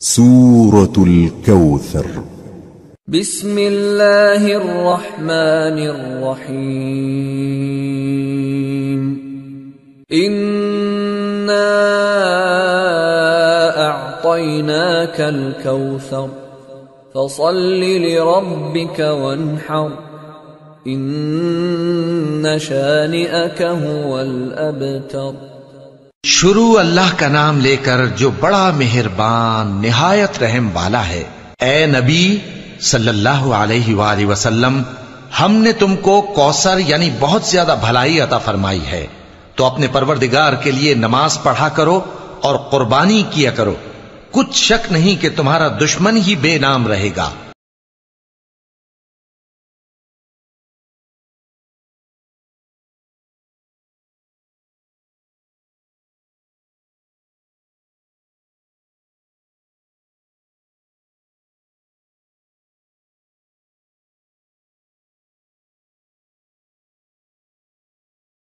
سورة الكوثر بسم اللہ الرحمن الرحیم انا اعطیناک الکوثر فصل لربک وانحر ان شانئک هو الابتر۔ شروع اللہ کا نام لے کر جو بڑا مہربان نہایت رحم والا ہے۔ اے نبی صلی اللہ علیہ وآلہ وسلم، ہم نے تم کو کوثر یعنی بہت زیادہ بھلائی عطا فرمائی ہے، تو اپنے پروردگار کے لیے نماز پڑھا کرو اور قربانی کیا کرو، کچھ شک نہیں کہ تمہارا دشمن ہی بے نام رہے گا۔